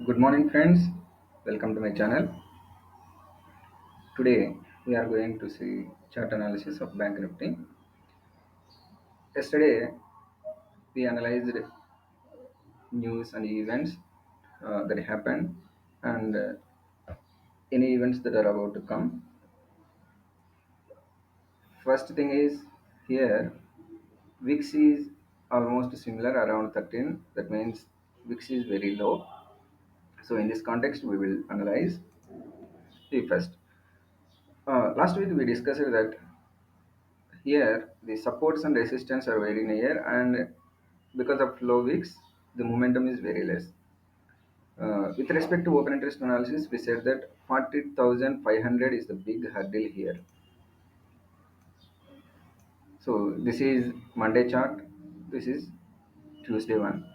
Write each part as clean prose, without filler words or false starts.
Good morning, friends. Welcome to my channel. Today we are going to see chart analysis of Bank Nifty. Yesterday we analyzed news and events that happened and any events that are about to come. First thing is here VIX is almost similar around 13. That means VIX is very low. So in this context we will analyze the first. Last week we discussed that here, the supports and resistance are very near, and because of low wicks, the momentum is very less. With respect to open interest analysis, we said that 40,500 is the big hurdle here. So this is Monday chart. This is Tuesday one.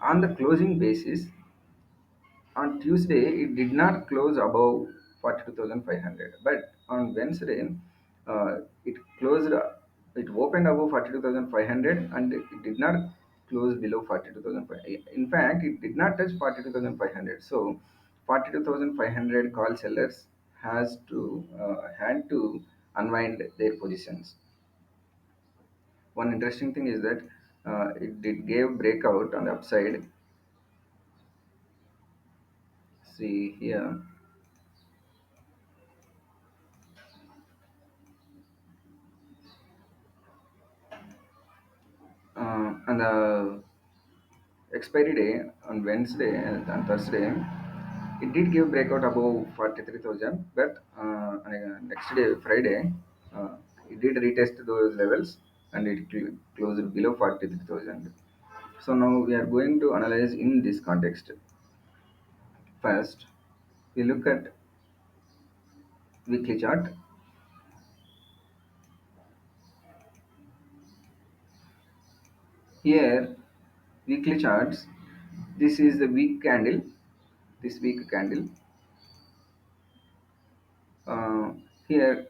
On the closing basis, on Tuesday, it did not close above 42,500, but on Wednesday, it closed, it opened above 42,500 and it did not close below 42,500. In fact, it did not touch 42,500. So, 42,500 call sellers had to unwind their positions. One interesting thing is that it did gave breakout on the upside. See here. And the expiry day on Wednesday and on Thursday, it did give breakout above 43,000, but next day, Friday, it did retest those levels and it closed below 43,000. So now we are going to analyze in this context. First, we look at weekly chart. Here, weekly charts. This is the week candle. This week candle. Uh, Here,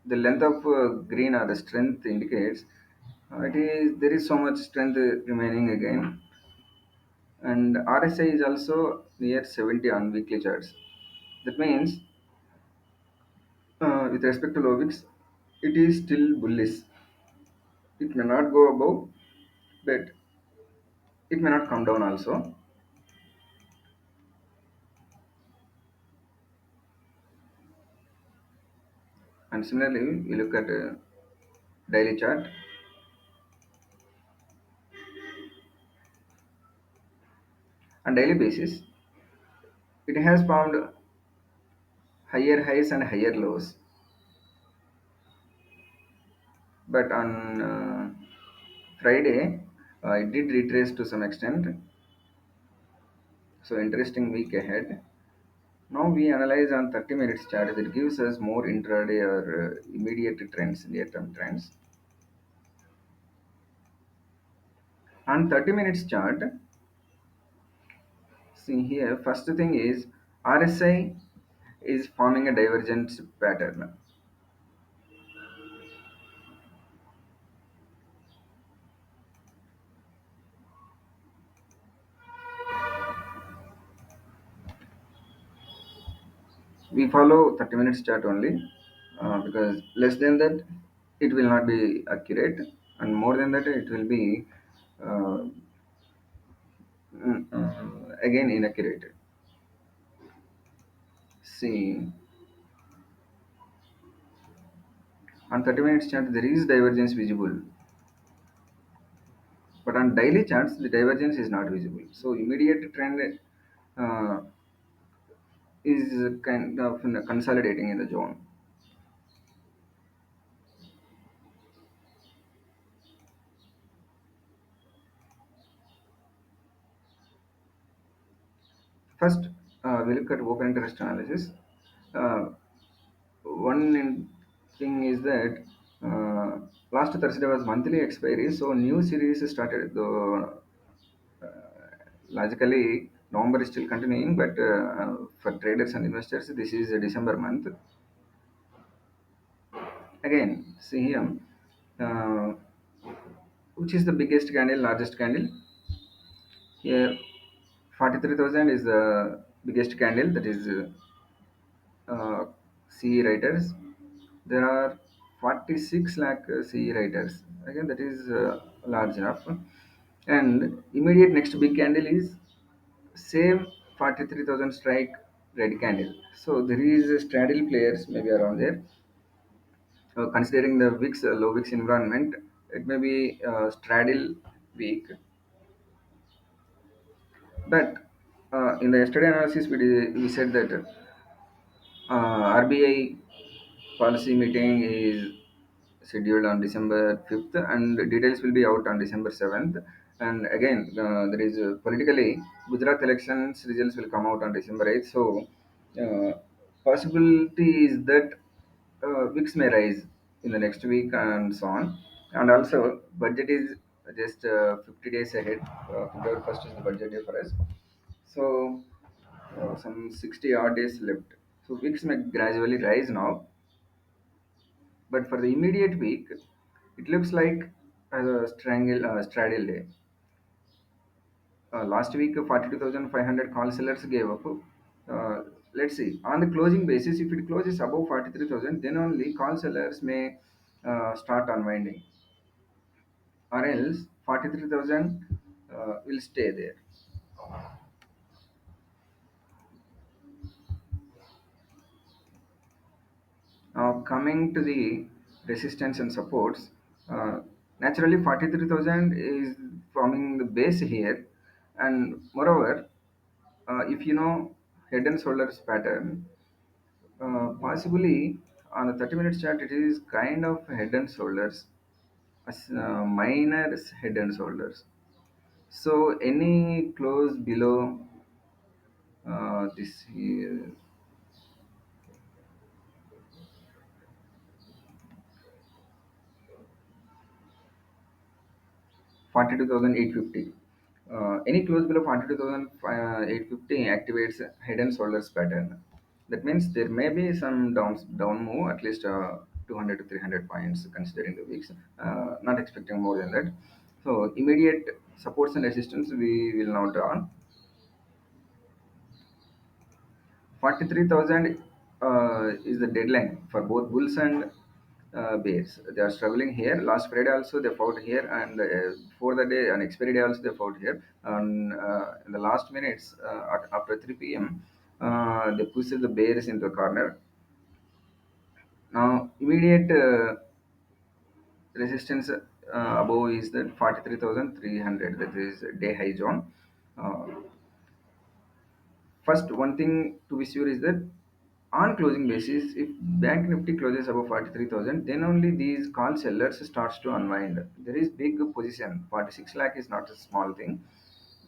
the length of green or the strength indicates it is there is so much strength remaining again, and RSI is also near 70 on weekly charts. That means, with respect to Lovix, it is still bullish. It may not go above, but it may not come down also. And similarly, we look at daily chart. On daily basis, it has found higher highs and higher lows, but on Friday, it did retrace to some extent. So interesting week ahead. Now we analyze on 30 minutes chart that gives us more intraday or immediate trends, near-term trends. On 30 minutes chart, see here, first thing is RSI is forming a divergence pattern. We follow 30 minutes chart only because less than that it will not be accurate, and more than that it will be uh, again inaccurate. See, on 30 minutes chart there is divergence visible, but on daily charts the divergence is not visible. So immediate trend uh, is kind of consolidating in the zone. First, we look at open interest analysis. Uh, thing is that last Thursday was monthly expiry, so new series started. Though logically November is still continuing, but for traders and investors, this is a December month. Again, see here, uh, which is the biggest candle, largest candle? Here, 43,000 is the biggest candle, that is CE writers. There are 46 lakh CE writers. Again, that is large enough. And immediate next big candle is same 43,000 strike red candle. So there is a straddle players maybe around there. Considering the VIX low VIX environment, it may be straddle weak. But in the yesterday analysis, we said that RBI policy meeting is scheduled on December 5th, and details will be out on December 7th. And again, there is politically Gujarat elections results will come out on December 8th. So, possibility is that VIX may rise in the next week and so on. And also, budget is just 50 days ahead. February 1st is the budget day for us. So, some 60 odd days left. So, VIX may gradually rise now, but for the immediate week, it looks like a straddle day. Last week, 42,500 call sellers gave up. Let's see. On the closing basis, if it closes above 43,000, then only call sellers may start unwinding, or else 43,000 will stay there. Now, coming to the resistance and supports, uh, naturally 43,000 is forming the base here, and moreover, if you know head and shoulders pattern, possibly on the 30 minutes chart, it is kind of head and shoulders, as minor head and shoulders. So, any close below this here, 42,850. Any close below 42,850 activates head and shoulders pattern. That means there may be some down move, at least 200 to 300 points considering the weeks. Not expecting more than that. So immediate supports and resistance we will now draw. 43,000 is the deadline for both bulls and bears. They are struggling here. Last Friday also they fought here, and before the day, on expiry day also they fought here. And in the last minutes, after 3 p.m., they pushed the bears into the corner. Now, immediate resistance above is that 43,300. That is day high zone. Uh, First, one thing to be sure is that on closing basis, if Bank Nifty closes above 43,000, then only these call sellers starts to unwind. There is big position. 46 lakh is not a small thing.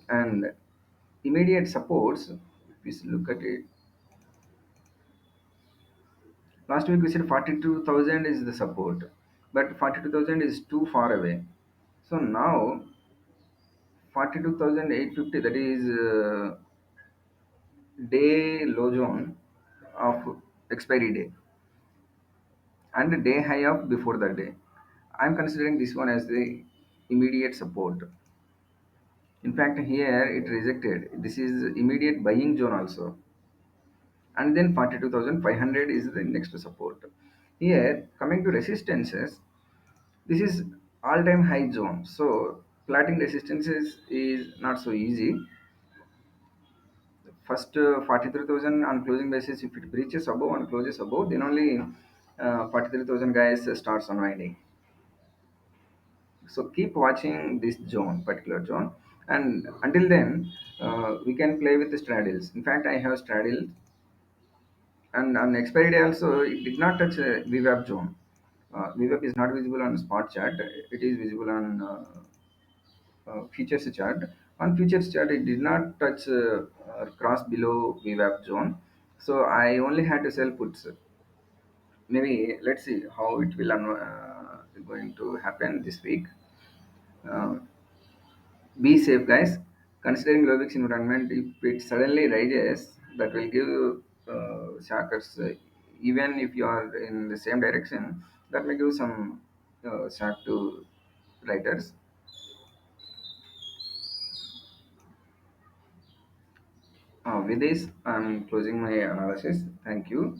And immediate supports, if we look at it, last week we said 42,000 is the support, but 42,000 is too far away. So now 42,850, that is day low zone of expiry day and the day high of before the day. I'm considering this one as the immediate support. In fact, here it rejected. This is immediate buying zone also. And then 42,500 is the next support. Here, coming to resistances, this is all-time high zone. So, plotting resistances is not so easy. First, 43,000 on closing basis, if it breaches above and closes above, then only 43,000 guys starts unwinding. So keep watching this zone, particular zone, and until then, we can play with the straddles. In fact, I have straddled, and on expiry day also, it did not touch VWAP zone. VWAP is not visible on spot chart. It is visible on futures chart. On futures chart, it did not touch cross below VWAP zone. So I only had to sell puts. Maybe let's see how it will going to happen this week. Uh, Be safe, guys. Considering low VIX environment, if it suddenly rises, that will give shockers. Even if you are in the same direction, that may give some shock to writers. With this, I'm closing my analysis. Thank you.